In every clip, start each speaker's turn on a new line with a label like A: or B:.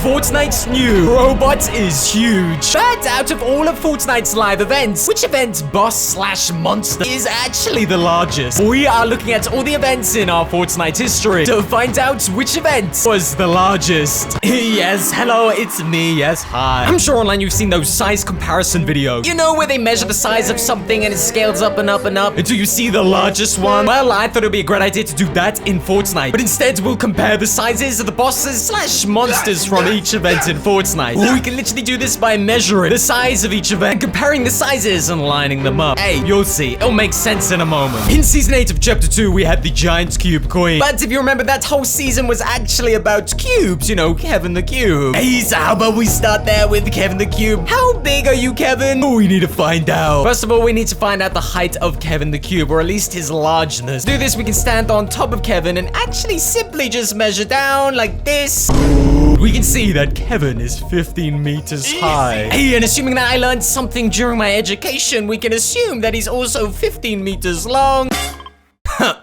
A: Fortnite's new robot is huge. But out of all of Fortnite's live events, which event, boss/monster, is actually the largest? We are looking at all the events in our Fortnite history to find out which event was the largest. Yes, hello, it's me. Yes, hi. I'm sure online you've seen those size comparison videos. You know, where they measure the size of something and it scales up and up and up until you see the largest one. Well, I thought it would be a great idea to do that in Fortnite. But instead, we'll compare the sizes of the bosses/monsters from each event in Fortnite. We can literally do this by measuring the size of each event, comparing the sizes and lining them up. Hey, you'll see. It'll make sense in a moment. In Season 8 of Chapter 2, we had the Giant Cube Queen. But if you remember, that whole season was actually about cubes. You know, Kevin the Cube. Hey, so how about we start there with Kevin the Cube? How big are you, Kevin? Oh, we need to find out. First of all, we need to find out the height of Kevin the Cube, or at least his largeness. To do this, we can stand on top of Kevin and actually simply just measure down like this. We can see that Kevin is 15 meters high. Hey, and assuming that I learned something during my education, we can assume that he's also 15 meters long.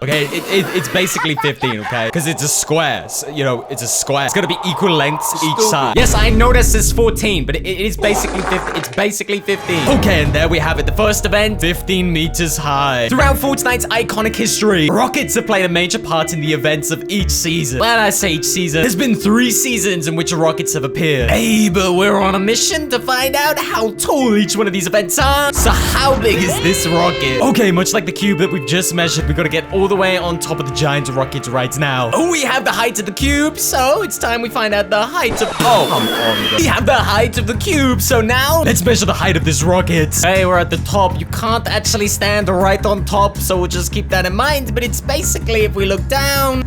A: Okay, it's basically 15, okay? Because it's a square. So, you know, it's a square. It's gonna be equal lengths each side. Yes, I know this is 14, but it is basically 15. It's basically 15. Okay, and there we have it. The first event, 15 meters high. Throughout Fortnite's iconic history, rockets have played a major part in the events of each season. Well, I say each season. There's been 3 seasons in which rockets have appeared. Hey, but we're on a mission to find out how tall each one of these events are. So how big is this rocket? Okay, much like the cube that we've just measured, we gotta get all the way on top of the giant rocket right now. Oh, we have the height of the cube, so it's time we find out the height of... Oh, come on. We have the height of the cube, so now let's measure the height of this rocket. Hey, we're at the top. You can't actually stand right on top, so we'll just keep that in mind. But it's basically, if we look down...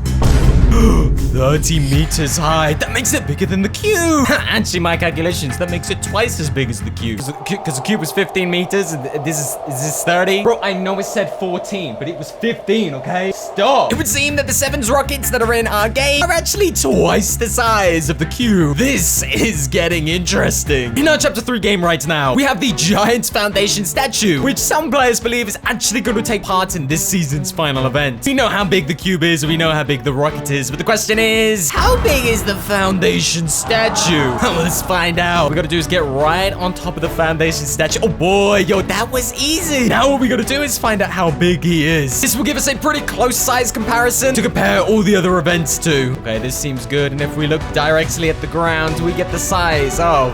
A: 30 meters high. That makes it bigger than the cube. Actually, my calculations, that makes it twice as big as the cube. Because the cube was 15 meters, and is this 30? Bro, I know it said 14, but it was 15, okay? Stop. It would seem that the 7's rockets that are in our game are actually twice the size of the cube. This is getting interesting. In our Chapter 3 game right now, we have the Giant Foundation statue, which some players believe is actually going to take part in this season's final event. We know how big the cube is, we know how big the rocket is, but the question is, how big is the foundation statue? Let's find out. What we gotta do is get right on top of the foundation statue. Oh boy, yo, that was easy. Now what we gotta do is find out how big he is. This will give us a pretty close size comparison to compare all the other events to. Okay, this seems good. And if we look directly at the ground, we get the size of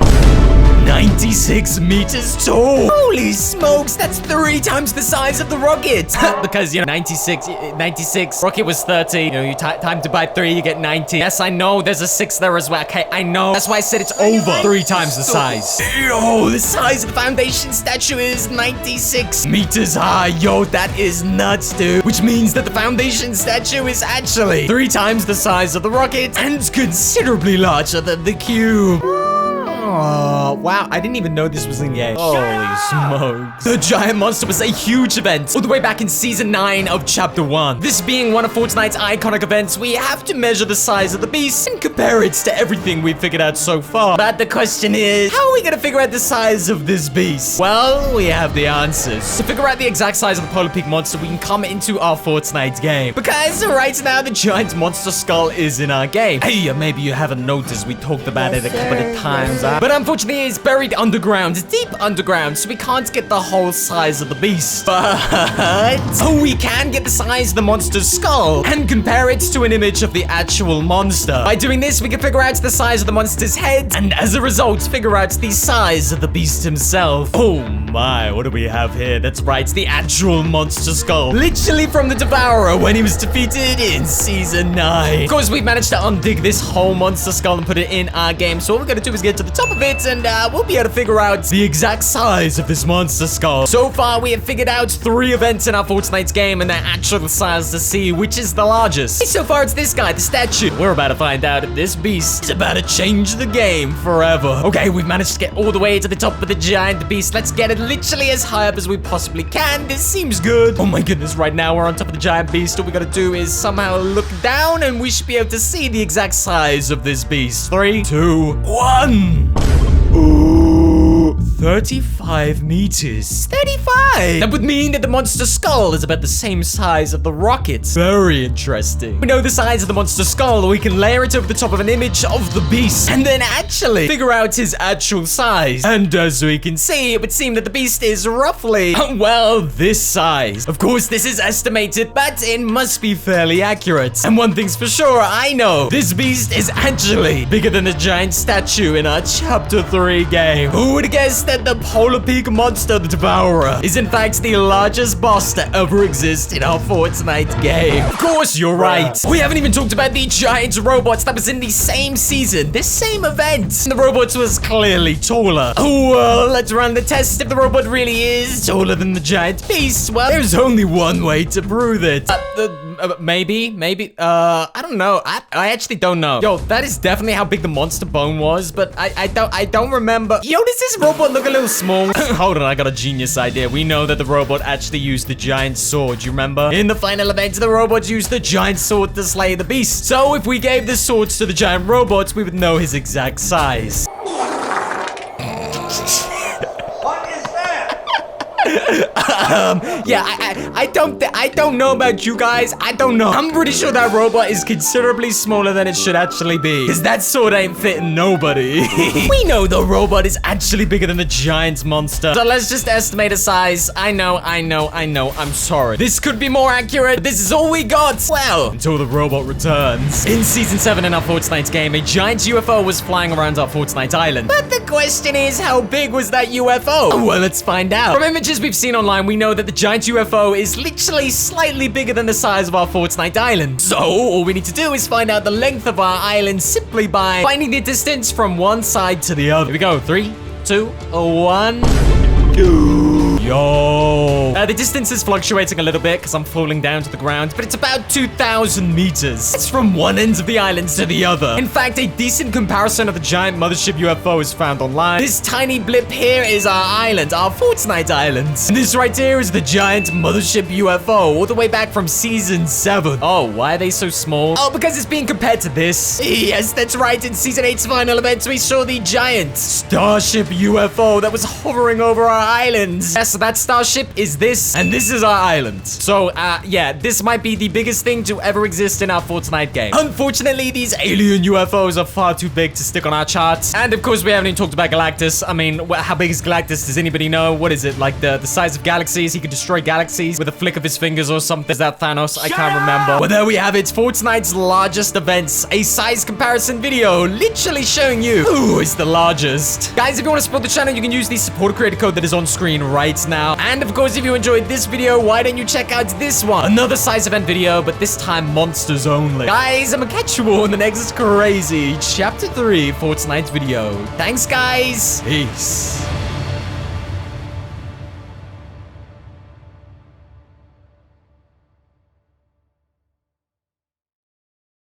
A: 96 meters tall. Holy smokes, that's 3 times the size of the rocket. Because, you know, 96, rocket was 30. You know, you time to buy 3, you get 90. Yes, I know, there's a 6 there as well. Okay, I know. That's why I said it's over 3 times the size. Yo, the size of the foundation statue is 96 meters high. Yo, that is nuts, dude. Which means that the foundation statue is actually 3 times the size of the rocket and considerably larger than the cube. Oh, wow. I didn't even know this was in game. Holy smokes. The giant monster was a huge event all the way back in Season 9 of Chapter 1. This being one of Fortnite's iconic events, we have to measure the size of the beast and compare it to everything we've figured out so far. But the question is, how are we gonna figure out the size of this beast? Well, we have the answers. To figure out the exact size of the Polar Peak monster, we can come into our Fortnite game. Because right now, the giant monster skull is in our game. Hey, maybe you haven't noticed, we talked about it a couple of times. But unfortunately, it's buried underground, deep underground, so we can't get the whole size of the beast. But we can get the size of the monster's skull and compare it to an image of the actual monster. By doing this, we can figure out the size of the monster's head, and as a result, figure out the size of the beast himself. Oh my, what do we have here? That's right, the actual monster skull. Literally from the Devourer when he was defeated in Season 9. Of course, we've managed to undig this whole monster skull and put it in our game, so all we're gonna do is get to the top of it, and we'll be able to figure out the exact size of this monster skull. So far, we have figured out 3 events in our Fortnite game and their actual size to see which is the largest. So far, it's this guy, the statue. We're about to find out if this beast is about to change the game forever. Okay, we've managed to get all the way to the top of the giant beast. Let's get it literally as high up as we possibly can. This seems good. Oh my goodness, right now we're on top of the giant beast. All we gotta do is somehow look down, and we should be able to see the exact size of this beast. 3, 2, 1. Ooh, 35 meters. 35! That would mean that the monster skull is about the same size of the rocket. Very interesting. We know the size of the monster skull, we can layer it over the top of an image of the beast, and then actually figure out his actual size. And as we can see, it would seem that the beast is roughly, well, this size. Of course, this is estimated, but it must be fairly accurate. And one thing's for sure, I know, this beast is actually bigger than the giant statue in our Chapter 3 game. Who would guess that the Polar Peak Monster, the Devourer, is in fact the largest boss to ever exist in our Fortnite game? Of course, you're right. We haven't even talked about the giant robots that was in the same season, this same event. The robots was clearly taller. Oh, well, let's run the test if the robot really is taller than the giant beast. Well, there's only one way to prove it. Maybe. I don't know. I actually don't know. Yo, that is definitely how big the monster bone was, but I don't remember. Yo, does this robot look a little small? Hold on, I got a genius idea. We know that the robot actually used the giant sword. You remember? In the final event, the robot used the giant sword to slay the beast. So if we gave the swords to the giant robots, we would know his exact size. Yeah, I don't know about you guys. I don't know. I'm pretty sure that robot is considerably smaller than it should actually be, because that sword ain't fitting nobody. We know the robot is actually bigger than the giant monster, so let's just estimate a size. I know. I'm sorry. This could be more accurate, but this is all we got. Well, until the robot returns. In Season 7 in our Fortnite game, a giant UFO was flying around our Fortnite island. But the question is, how big was that UFO? Well, let's find out. From images we've seen online, we know that the giant UFO is literally slightly bigger than the size of our Fortnite island. So all we need to do is find out the length of our island simply by finding the distance from one side to the other. Here we go. 3, 2, 1. Yo. The distance is fluctuating a little bit because I'm falling down to the ground, but it's about 2,000 meters. It's from one end of the island to the other. In fact, a decent comparison of the giant mothership UFO is found online. This tiny blip here is our island, our Fortnite island. And this right here is the giant mothership UFO, all the way back from Season 7. Oh, why are they so small? Oh, because it's being compared to this. Yes, that's right. In Season 8's final event, we saw the giant starship UFO that was hovering over our island. Yes, so that starship is this, and this is our island. So, yeah, this might be the biggest thing to ever exist in our Fortnite game. Unfortunately, these alien UFOs are far too big to stick on our charts. And of course, we haven't even talked about Galactus. I mean, how big is Galactus? Does anybody know? What is it? Like the size of galaxies? He could destroy galaxies with a flick of his fingers or something. Is that Thanos? I can't remember. Well, there we have it. Fortnite's largest events. A size comparison video literally showing you who is the largest. Guys, if you want to support the channel, you can use the support creator code that is on screen right now. And of course, if you enjoyed this video, why don't you check out this one? Another size event video, but this time monsters only. Guys, I'm gonna catch you all in the next crazy Chapter 3 Fortnite video. Thanks, guys. Peace.